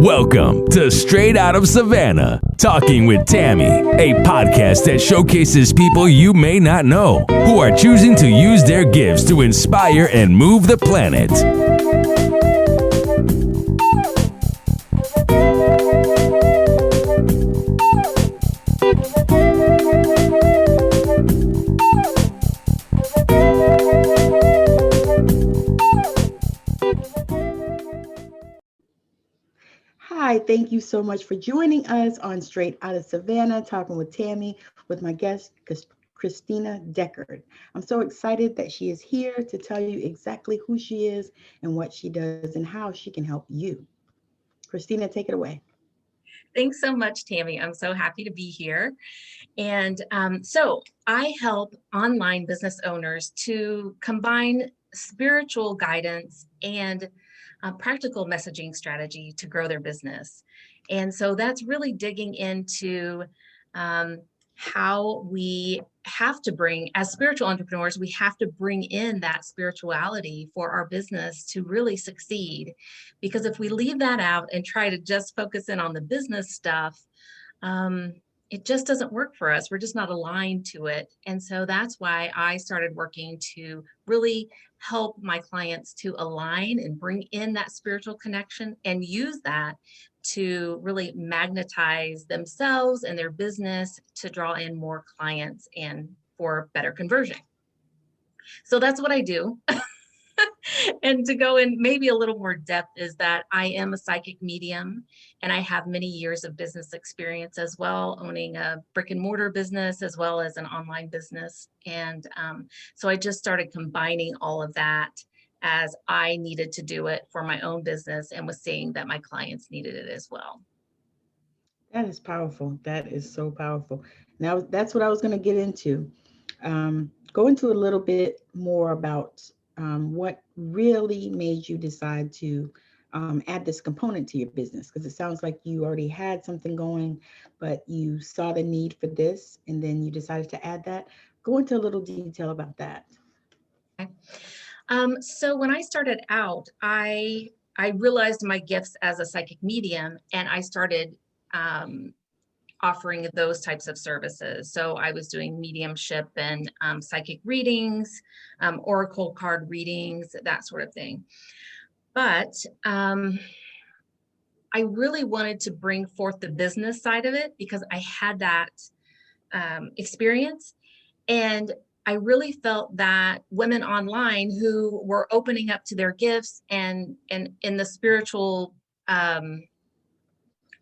Welcome to Straight Out of Savannah, Talking with Tammi, a podcast that showcases people you may not know who are choosing to use their gifts to inspire and move the planet. Hi, thank you so much for joining us on Straight Out of Savannah, Talking with Tammi, with my guest, Kristina Deckard. I'm so excited that she is here to tell you exactly who she is and what she does and how she can help you. Kristina, take it away. Thanks so much, Tammi. I'm so happy to be here. And so I help online business owners to combine spiritual guidance and practical messaging strategy to grow their business. And so that's really digging into how we have to bring, as spiritual entrepreneurs, we have to bring in that spirituality for our business to really succeed. Because if we leave that out and try to just focus in on the business stuff, it just doesn't work for us. We're just not aligned to it. And so that's why I started working to really help my clients to align and bring in that spiritual connection and use that to really magnetize themselves and their business to draw in more clients and for better conversion. So that's what I do. And to go in maybe a little more depth is that I am a psychic medium and I have many years of business experience as well, owning a brick and mortar business as well as an online business. And so I just started combining all of that as I needed to do it for my own business and was seeing that my clients needed it as well. That is powerful. That is so powerful. Now, that's what I was going to get into. Go into a little bit more about what really made you decide to add this component to your business, because it sounds like you already had something going, but you saw the need for this and then you decided to add that. Go into a little detail about that. Okay. So when I started out, I realized my gifts as a psychic medium and I started offering those types of services. So I was doing mediumship and psychic readings, oracle card readings, that sort of thing. But I really wanted to bring forth the business side of it because I had that experience. And I really felt that women online who were opening up to their gifts and in the spiritual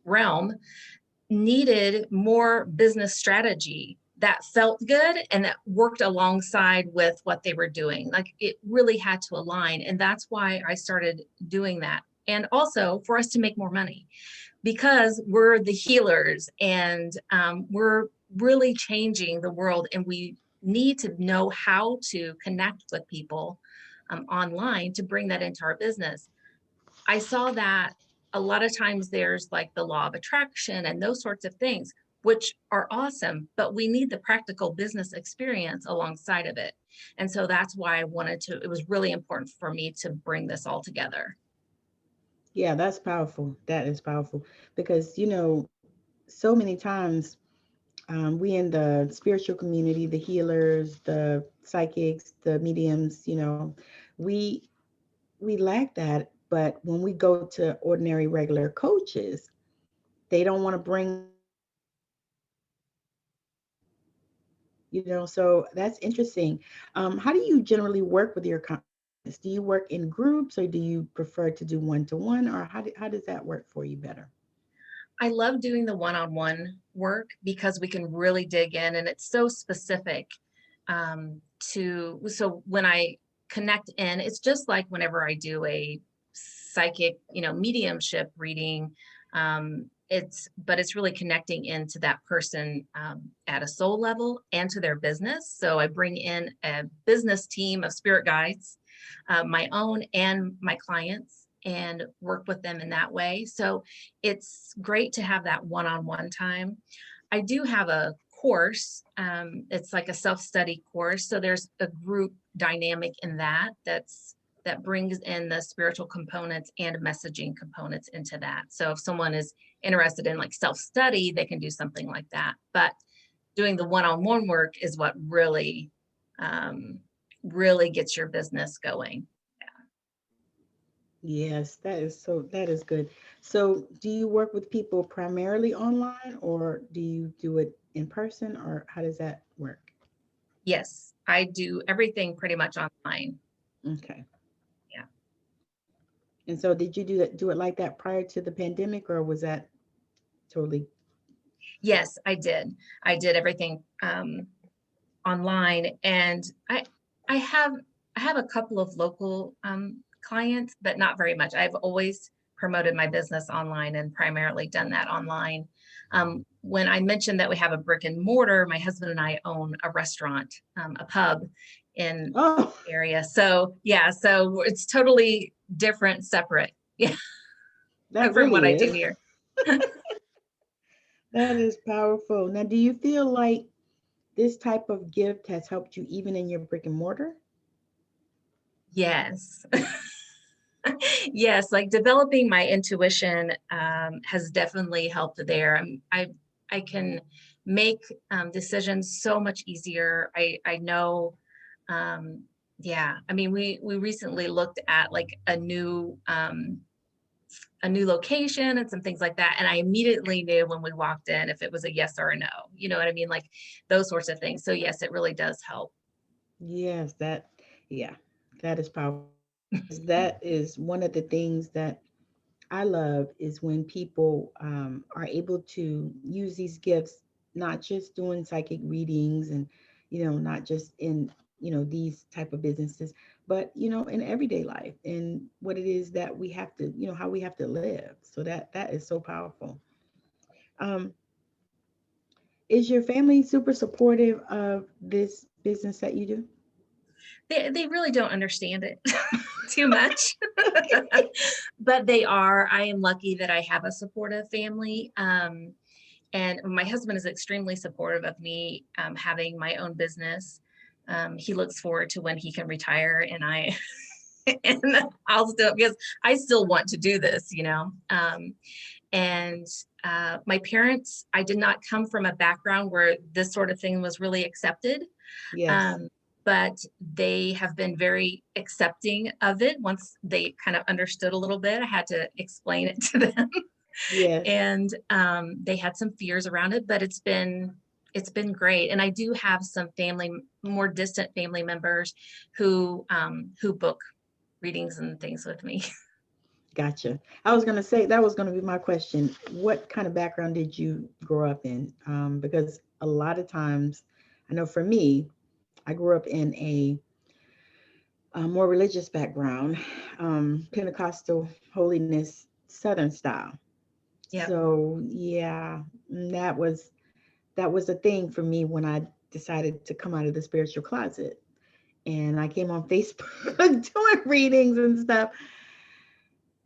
realm needed more business strategy that felt good and that worked alongside with what they were doing. Like it really had to align. And that's why I started doing that. And also for us to make more money because we're the healers and we're really changing the world and we need to know how to connect with people online to bring that into our business. I saw that a lot of times there's like the law of attraction and those sorts of things, which are awesome, but we need the practical business experience alongside of it. And so that's why it was really important for me to bring this all together. Yeah, that's powerful. That is powerful because, so many times we in the spiritual community, the healers, the psychics, the mediums, we lack that. But when we go to ordinary, regular coaches, they don't want to bring, so that's interesting. How do you generally work with your clients? Do you work in groups or do you prefer to do one-to-one, or how does that work for you better? I love doing the one-on-one work because we can really dig in and it's so specific so when I connect in, it's just like whenever I do a psychic, mediumship reading, it's really connecting into that person at a soul level and to their business. So I bring in a business team of spirit guides, my own and my clients, and work with them in that way. So it's great to have that one-on-one time. I do have a course. It's like a self-study course. So there's a group dynamic in that that brings in the spiritual components and messaging components into that. So if someone is interested in like self-study, they can do something like that. But doing the one-on-one work is what really, really gets your business going. Yes, that is good. So do you work with people primarily online, or do you do it in person, or how does that work? Yes, I do everything pretty much online. Okay. Yeah. And so did you do it like that prior to the pandemic, or was that totally? Yes, I did. I did everything online, and I have a couple of local clients, but not very much. I've always promoted my business online and primarily done that online. When I mentioned that we have a brick and mortar, my husband and I own a restaurant, a pub in Oh, the area. So yeah, so it's totally different, separate. Yeah, that from what really I do is. here. That is powerful. Now, do you feel like this type of gift has helped you even in your brick and mortar? Yes. Yes, like developing my intuition has definitely helped there. I can make decisions so much easier. I know, yeah. I mean, we recently looked at like a new location and some things like that, and I immediately knew when we walked in if it was a yes or a no. You know what I mean? Like those sorts of things. So yes, it really does help. Yes, yeah, that is powerful. That is one of the things that I love is when people are able to use these gifts, not just doing psychic readings and, not just in, these type of businesses, but, in everyday life and what it is that we have to, how we have to live. So that is so powerful. Um, is your family super supportive of this business that you do? They really don't understand it too much, but they are. I am lucky that I have a supportive family. And my husband is extremely supportive of me having my own business. He looks forward to when he can retire, and and I'll still, because I still want to do this, and my parents, I did not come from a background where this sort of thing was really accepted. Yes. Um, but they have been very accepting of it. Once they kind of understood a little bit, I had to explain it to them. Yes. And they had some fears around it, but it's been great. And I do have some more distant family members who book readings and things with me. Gotcha. I was going to say that was going to be my question. What kind of background did you grow up in? Because a lot of times, I know for me, I grew up in a more religious background, Pentecostal holiness, Southern style. Yeah. So yeah, that was a thing for me when I decided to come out of the spiritual closet, and I came on Facebook doing readings and stuff.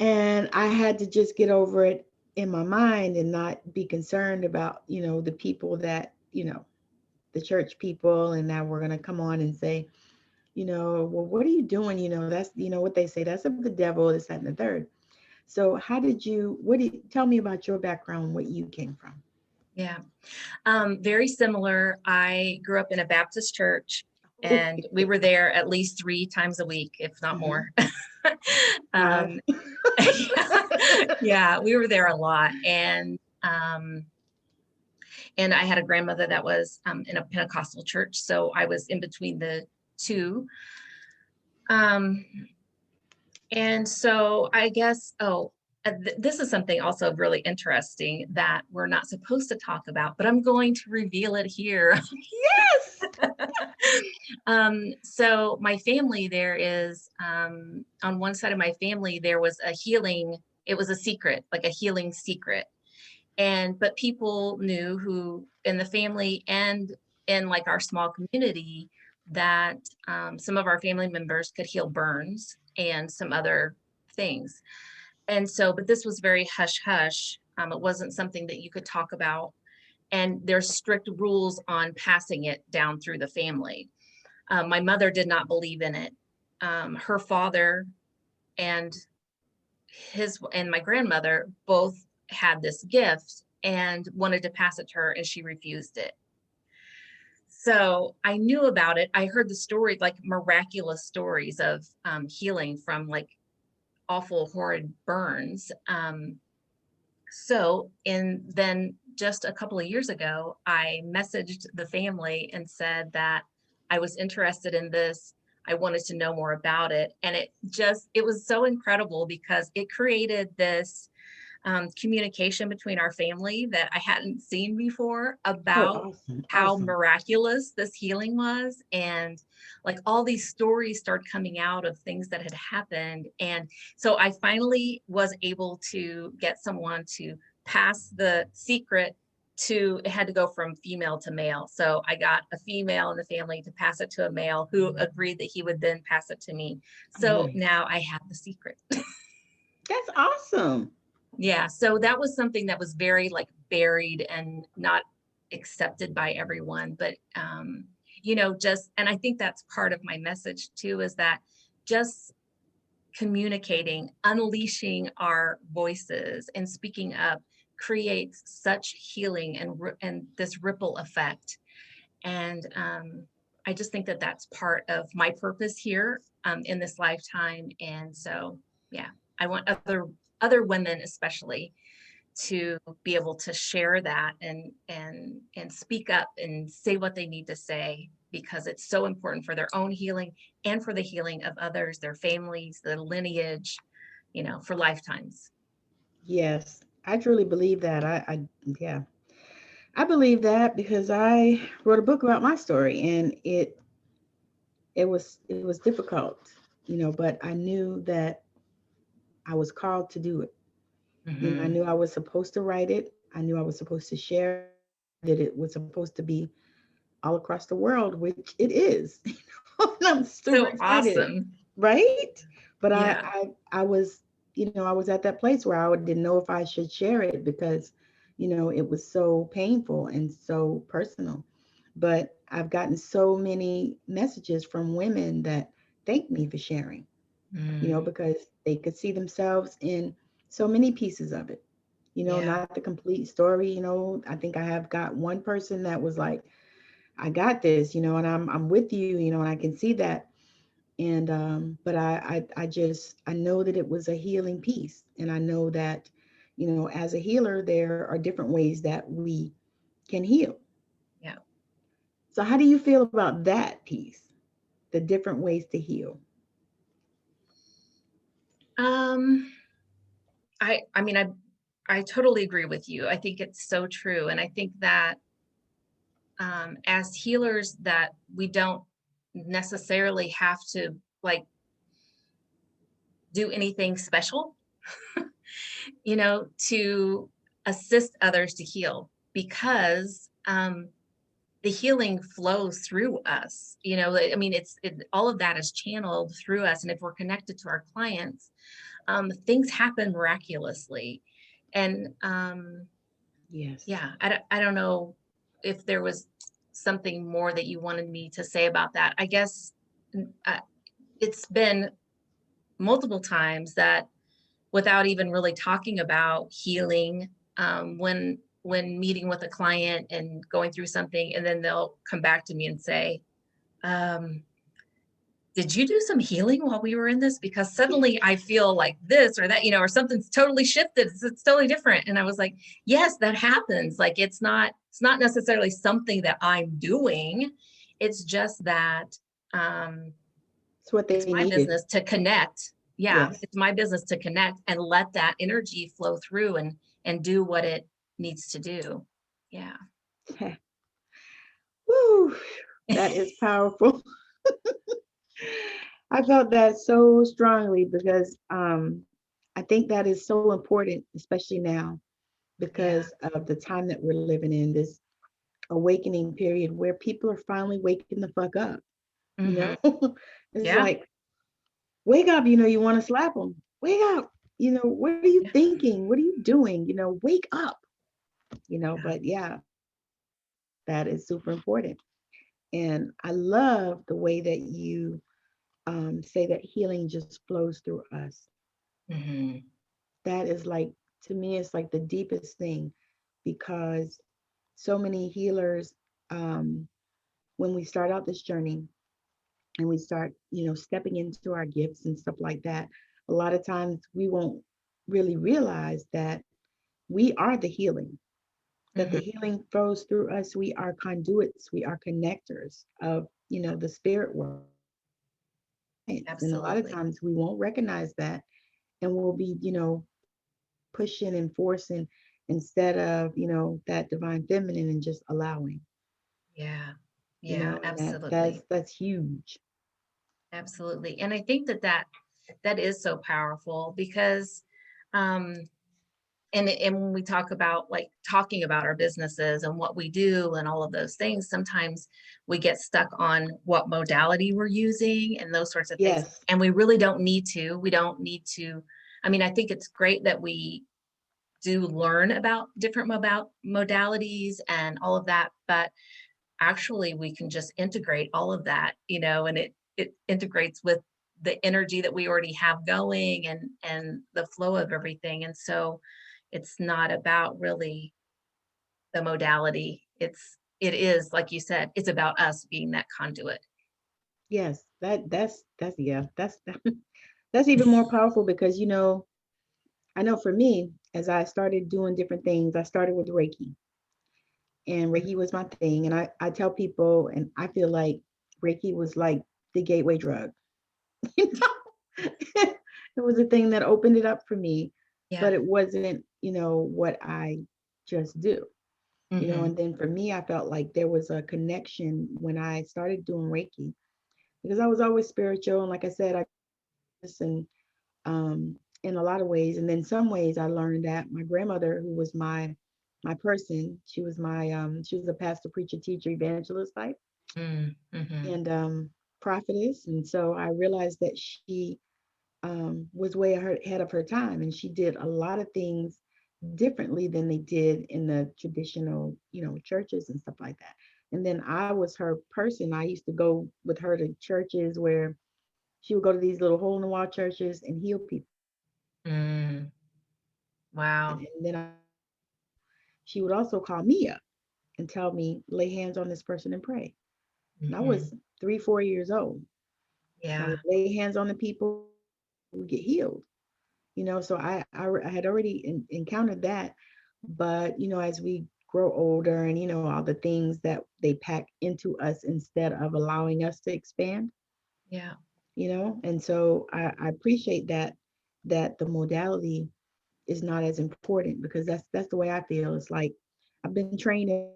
And I had to just get over it in my mind and not be concerned about, the people that, the church people, and now we're going to come on and say, well, what are you doing? That's, what they say, that's of the devil, this, that, and the third. So tell me about your background, what you came from? Yeah. Very similar. I grew up in a Baptist church, and we were there at least 3 times a week, if not more. Five. um, yeah, we were there a lot. And I had a grandmother that was in a Pentecostal church. So I was in between the two. Um, and so I guess, this is something also really interesting that we're not supposed to talk about, but I'm going to reveal it here. Yes. So my family, there is, on one side of my family, there was a healing, it was a secret, like a healing secret. But people knew who in the family and in like our small community that some of our family members could heal burns and some other things. And so, but this was very hush hush. It wasn't something that you could talk about. And there's strict rules on passing it down through the family. My mother did not believe in it. Her father and my grandmother both had this gift and wanted to pass it to her, and she refused it. So I knew about it. I heard the story, like miraculous stories of healing from like awful, horrid burns. And then just a couple of years ago, I messaged the family and said that I was interested in this. I wanted to know more about it. And it was so incredible because it created this communication between our family that I hadn't seen before about Awesome. how Awesome. miraculous this healing was. And like all these stories started coming out of things that had happened. And so I finally was able to get someone to pass the secret it had to go from female to male. So I got a female in the family to pass it to a male who agreed that he would then pass it to me. So Nice. now I have the secret. That's awesome. Yeah, so that was something that was very like buried and not accepted by everyone. But and I think that's part of my message too, is that just communicating, unleashing our voices and speaking up creates such healing and this ripple effect. And I just think that that's part of my purpose here in this lifetime. And so, yeah, I want other women especially to be able to share that and speak up and say what they need to say, because it's so important for their own healing and for the healing of others, their families, the lineage, for lifetimes. Yes, I truly believe that. Yeah, I believe that because I wrote a book about my story, and it was difficult, but I knew that I was called to do it. I Mm-hmm. knew I was supposed to write it. I knew I was supposed to share it, that it was supposed to be all across the world, which it is. And I'm super So excited, awesome. right? But Yeah. I was, I was at that place where I didn't know if I should share it because, it was so painful and so personal. But I've gotten so many messages from women that thank me for sharing, Mm, because they could see themselves in so many pieces of it. yeah. Not the complete story. I think I have got one person that was like, I got this, and I'm with you, and I can see that. And but I know that it was a healing piece. And I know that, as a healer, there are different ways that we can heal. Yeah. So how do you feel about that piece? The different ways to heal. Um, I totally agree with you. I think it's so true. And I think that as healers, that we don't necessarily have to like do anything special, to assist others to heal, because the healing flows through us. I mean, all of that is channeled through us. And if we're connected to our clients, things happen miraculously. And Yes. yeah, I don't know if there was something more that you wanted me to say about that. I guess uh, it's been multiple times that, without even really talking about healing, when meeting with a client and going through something, and then they'll come back to me and say, um, did you do some healing while we were in this? Because suddenly I feel like this or that, or something's totally shifted. It's totally different. And I was like, yes, that happens. Like, it's not necessarily something that I'm doing. It's just that It's what it's they my needed. business to connect. Yeah, Yes. it's my business to connect and let that energy flow through and do what it needs to do. Yeah. Woo, that is powerful. I felt that so strongly because I think that is so important, especially now, Yeah. because of the time that we're living in, this awakening period where people are finally waking the fuck up. You Hmm. know, it's Yeah. like, wake up, you want to slap them. Wake up. What are you Yeah. thinking? What are you doing? Wake up. Yeah. But yeah, that is super important. And I love the way that you say that healing just flows through us. Hmm. That is like, to me, it's like the deepest thing, because so many healers, um, when we start out this journey and we start, stepping into our gifts and stuff like that, a lot of times we won't really realize that we are the healing, that the Hmm. healing flows through us. We are conduits, we are connectors of, the spirit world. And a lot of Absolutely. times we won't recognize that, and we'll be, pushing and forcing instead of, that divine feminine and just allowing, Yeah. Yeah, and that's absolutely. that's huge. Absolutely. And I think that is so powerful because um and when we talk about like talking about our businesses and what we do and all of those things, sometimes we get stuck on what modality we're using and those sorts of things. Yes. And we really don't need to. We don't need to. I mean, I think it's great that we do learn about different modalities and all of that, but actually we can just integrate all of that, and it integrates with the energy that we already have going and the flow of everything. And so it's not about really the modality. It is, like you said, it's about us being that conduit. Yes, that's yeah, that's that's even more powerful, because I know for me, as I started doing different things, I started with Reiki, and Reiki was my thing. And I tell people, and I feel like Reiki was like the gateway drug. You know? It was a thing that opened it up for me, Yeah. but it wasn't, what I just do. Hmm. And then for me, I felt like there was a connection when I started doing Reiki, because I was always spiritual. And like I said, I listen, in a lot of ways. And then some ways I learned that my grandmother, who was my person, she was a pastor, preacher, teacher, evangelist type, Mm-hmm. and prophetess. And so I realized that she was way ahead of her time, and she did a lot of things differently than they did in the traditional, churches and stuff like that. And then I was her person. I used to go with her to churches where she would go to these little hole in the wall churches and heal people. Mm. Wow. And then she would also call me up and tell me, lay hands on this person and pray. And I Hmm. was 3, 4 years old. And I Yeah. would lay hands on the people who would get healed. So I had already encountered that. But, as we grow older, and, all the things that they pack into us instead of allowing us to expand, Yeah. and so I appreciate that the modality is not as important, because that's the way I feel. It's like I've been trained in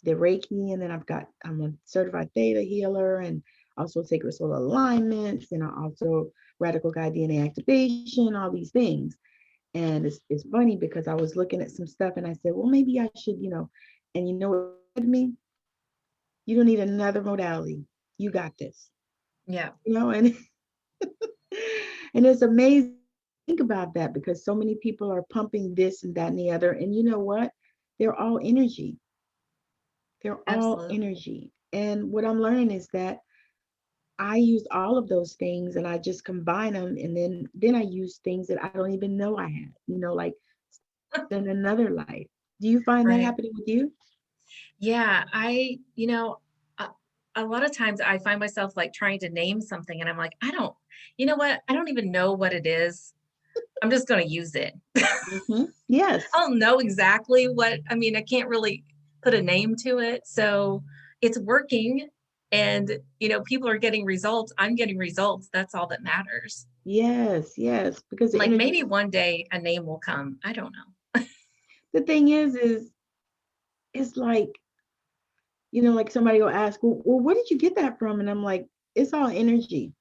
the Reiki, and then I'm a certified theta healer, and also sacred soul alignments, and I also radical guide DNA activation, all these things. And it's funny, because I was looking at some stuff and I said, well, maybe I should, and you know what it said to me? You don't need another modality. You got this. Yeah. And and it's amazing to think about that, because so many people are pumping this and that and the other. And you know what? They're all energy. They're all Absolutely. energy. And what I'm learning is that I use all of those things and I just combine them, and then I use things that I don't even know I had, like in another life. Do you find that Right. happening with you? Yeah, a, a lot of times I find myself like trying to name something and I'm like, you know what? I don't even know what it is. I'm just going to use it. I Yes. don't know exactly what, I mean, I can't really put a name to it. So it's working and, people are getting results. I'm getting results. That's all that matters. Yes. Yes. Because the Like energy, maybe one day a name will come. I don't know. the thing is it's like, like somebody will ask, well, where did you get that from? And I'm like, it's all energy.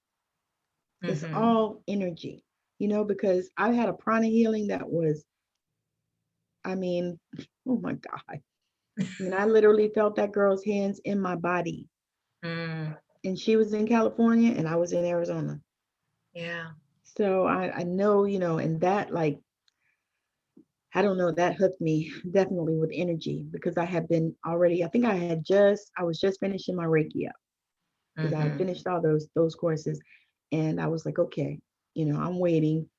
It's Hmm. all energy, because I had a prana healing that was, I mean, oh my God. I mean, I literally felt that girl's hands in my body. Mm, And she was in California and I was in Arizona. yeah. So I know, and that, like, I don't know, that hooked me definitely with energy, because I had been already, I think I was just finishing my Reiki up. because I had finished all those courses, and I was like, okay, I'm waiting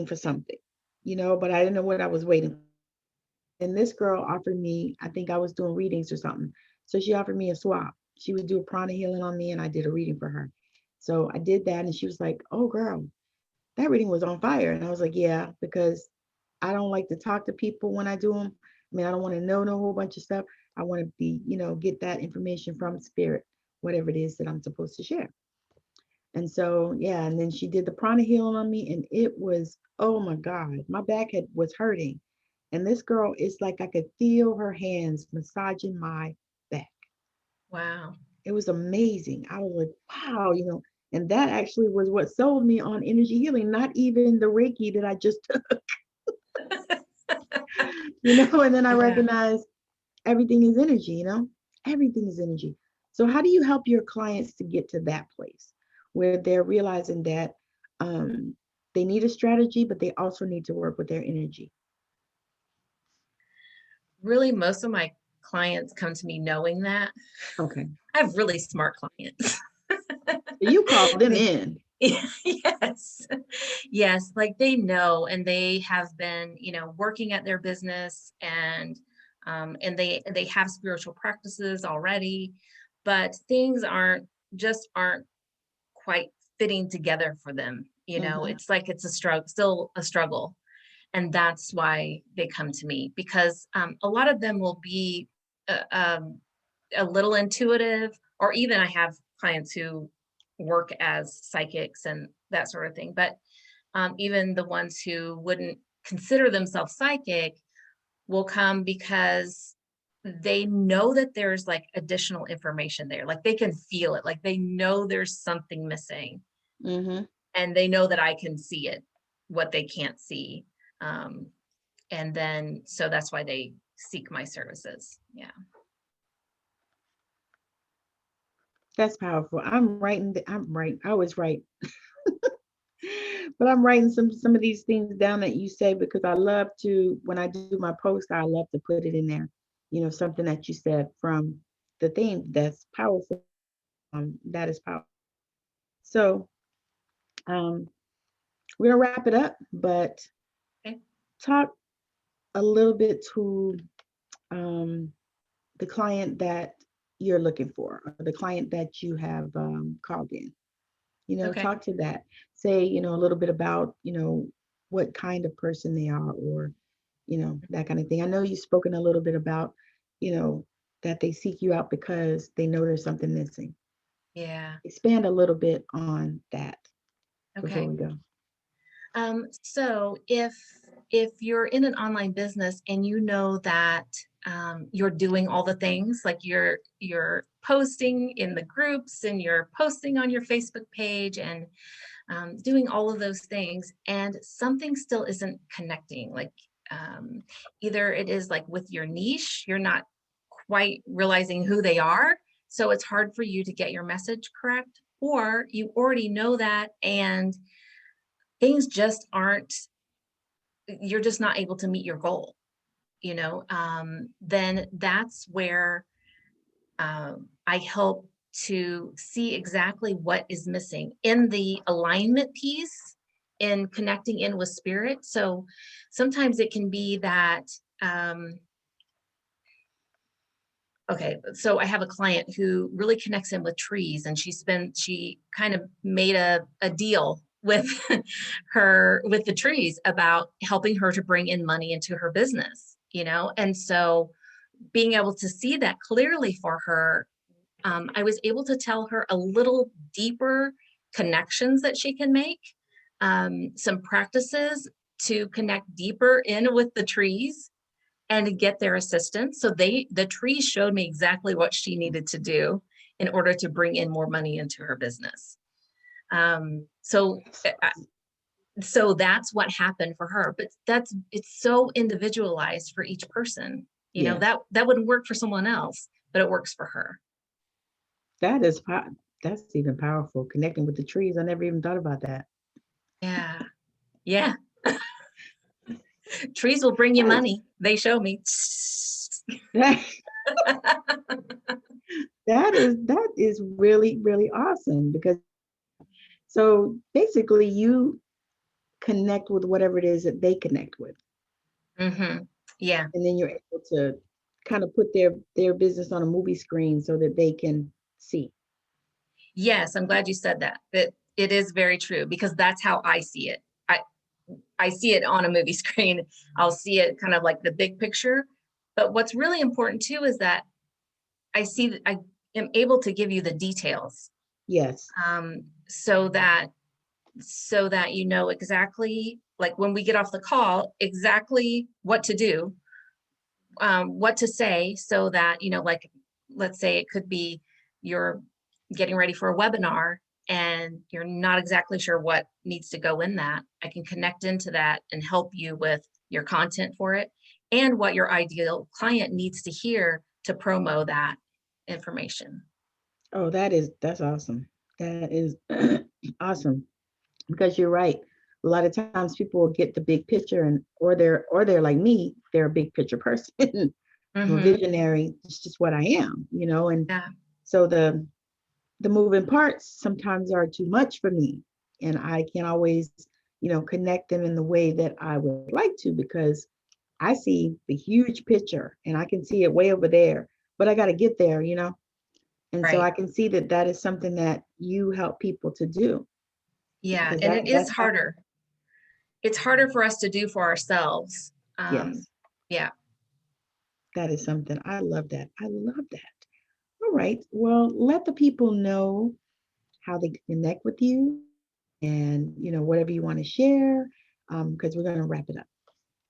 for something, but I didn't know what I was waiting for. And this girl offered me, I think I was doing readings or something. So she offered me a swap. She would do a prana healing on me, and I did a reading for her. So I did that, and she was like, oh, girl, that reading was on fire. And I was like, yeah, because I don't like to talk to people when I do them. I mean, I don't want to know no whole bunch of stuff. I want to be, get that information from spirit, whatever it is that I'm supposed to share. And so, yeah, and then she did the prana healing on me, and it was, oh my God, my back was hurting. And this girl, it's like I could feel her hands massaging my back. Wow. It was amazing. I was like, wow, and that actually was what sold me on energy healing, not even the Reiki that I just took. And then I recognized everything is energy, everything is energy. So how do you help your clients to get to that place where they're realizing that they need a strategy, but they also need to work with their energy? Really, most of my clients come to me knowing that. Okay. I have really smart clients. You call them in. Yes, like they know, and they have been, working at their business, and they have spiritual practices already, but things aren't quite fitting together for them. It's like it's still a struggle. And that's why they come to me, because a lot of them will be a little intuitive, or even I have clients who work as psychics and that sort of thing. But even the ones who wouldn't consider themselves psychic will come because they know that there's like additional information there. Like they can feel it, like they know there's something missing. And they know that I can see it, what they can't see. And then, so that's why they seek my services. Yeah. That's powerful. I always write, but I'm writing some of these things down that you say, because I love to, when I do my post, I love to put it in there, something that you said from the thing that's powerful. That is powerful. So, we're gonna wrap it up, but talk a little bit to the client that you're looking for, or the client that you have called in. Talk to that. Say, a little bit about, what kind of person they are, or, that kind of thing. I know you've spoken a little bit about, that they seek you out because they know there's something missing. Yeah. Expand a little bit on that before Okay. we go. So if you're in an online business and you know that you're doing all the things, like you're posting in the groups, and you're posting on your Facebook page, and doing all of those things, and something still isn't connecting, like either it is like with your niche, you're not quite realizing who they are, so it's hard for you to get your message correct, or you already know that and things just aren't, you're just not able to meet your goal, then that's where I help to see exactly what is missing in the alignment piece, in connecting in with spirit. So sometimes it can be that, okay, so I have a client who really connects in with trees, and she kind of made a deal with with the trees about helping her to bring in money into her business, and so being able to see that clearly for her, I was able to tell her a little deeper connections that she can make, some practices to connect deeper in with the trees and to get their assistance. So the trees showed me exactly what she needed to do in order to bring in more money into her business. So that's what happened for her, but it's so individualized for each person. That wouldn't work for someone else, but it works for her. That's even powerful. Connecting with the trees. I never even thought about that. Yeah. Trees will bring you money. They show me. That is really, really awesome, because so basically you connect with whatever it is that they connect with. Mm-hmm. Yeah. And then you're able to kind of put their business on a movie screen so that they can see. Yes, I'm glad you said that. That it is very true, because that's how I see it. I see it on a movie screen. I'll see it kind of like the big picture. But what's really important too is that I am able to give you the details, Yes. so that you know exactly, like when we get off the call, exactly what to do, what to say, so that, you know, like, let's say it could be you're getting ready for a webinar and you're not exactly sure what needs to go in that. I can connect into that and help you with your content for it and what your ideal client needs to hear to promo that information. Oh, that's awesome. That is awesome, because you're right. A lot of times people will get the big picture, and or they're like me, they're a big picture person. I'm a visionary. It's just what I am, you know, and Yeah. so the moving parts sometimes are too much for me, and I can't always, you know, connect them in the way that I would like to, because I see the huge picture and I can see it way over there, but I got to get there, you know. And so Right. I can see that that is something that you help people to do. Yeah. Because And it is that's harder. It's harder for us to do for ourselves. Yes, Yeah. that is something. I love that. I love that. All right. Well, let the people know how they can connect with you, and, you know, whatever you want to share, because we're going to wrap it up.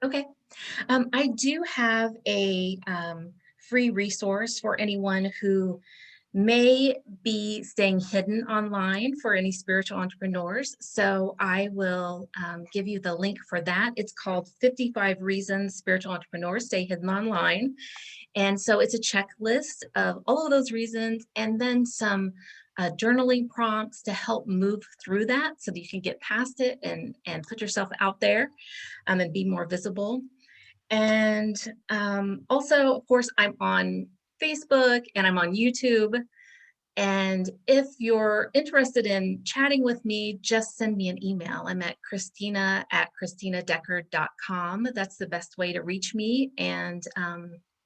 Okay. I do have a free resource for anyone who may be staying hidden online, for any spiritual entrepreneurs. So I will give you the link for that. It's called 55 Reasons Spiritual Entrepreneurs Stay Hidden Online. And so it's a checklist of all of those reasons, and then some journaling prompts to help move through that so that you can get past it and put yourself out there and be more visible. And also, of course, I'm on Facebook and I'm on YouTube. And if you're interested in chatting with me, just send me an email. I'm at Kristina@KristinaDeckard.com. That's the best way to reach me. And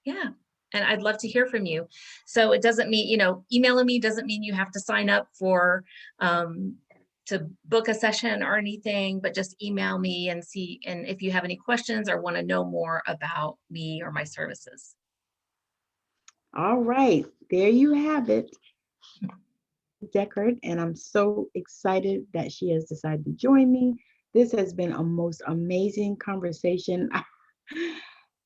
yeah, and I'd love to hear from you. So it doesn't mean, you know, emailing me doesn't mean you have to sign up for to book a session or anything, but just email me and see. And if you have any questions or want to know more about me or my services. All right. There you have it, Deckard. And I'm so excited that she has decided to join me. This has been a most amazing conversation.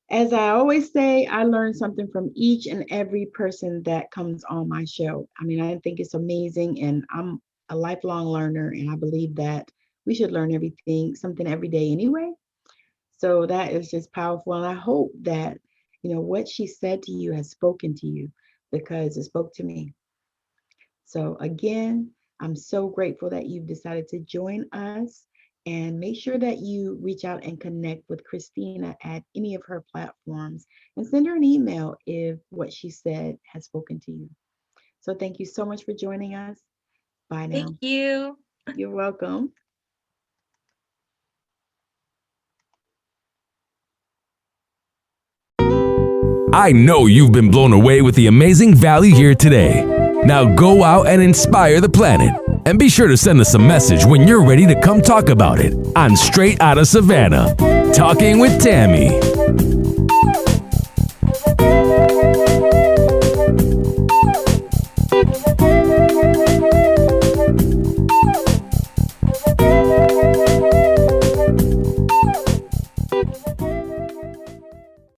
As I always say, I learn something from each and every person that comes on my show. I mean, I think it's amazing, and I'm a lifelong learner, and I believe that we should learn something every day anyway. So that is just powerful. And I hope that, you know, what she said to you has spoken to you, because it spoke to me. So again, I'm so grateful that you've decided to join us, and make sure that you reach out and connect with Kristina at any of her platforms, and send her an email if what she said has spoken to you. So thank you so much for joining us. Bye now. Thank you. You're welcome. I know you've been blown away with the amazing value here today. Now go out and inspire the planet. And be sure to send us a message when you're ready to come talk about it on Straight Outta Savannah, Talking with Tammi.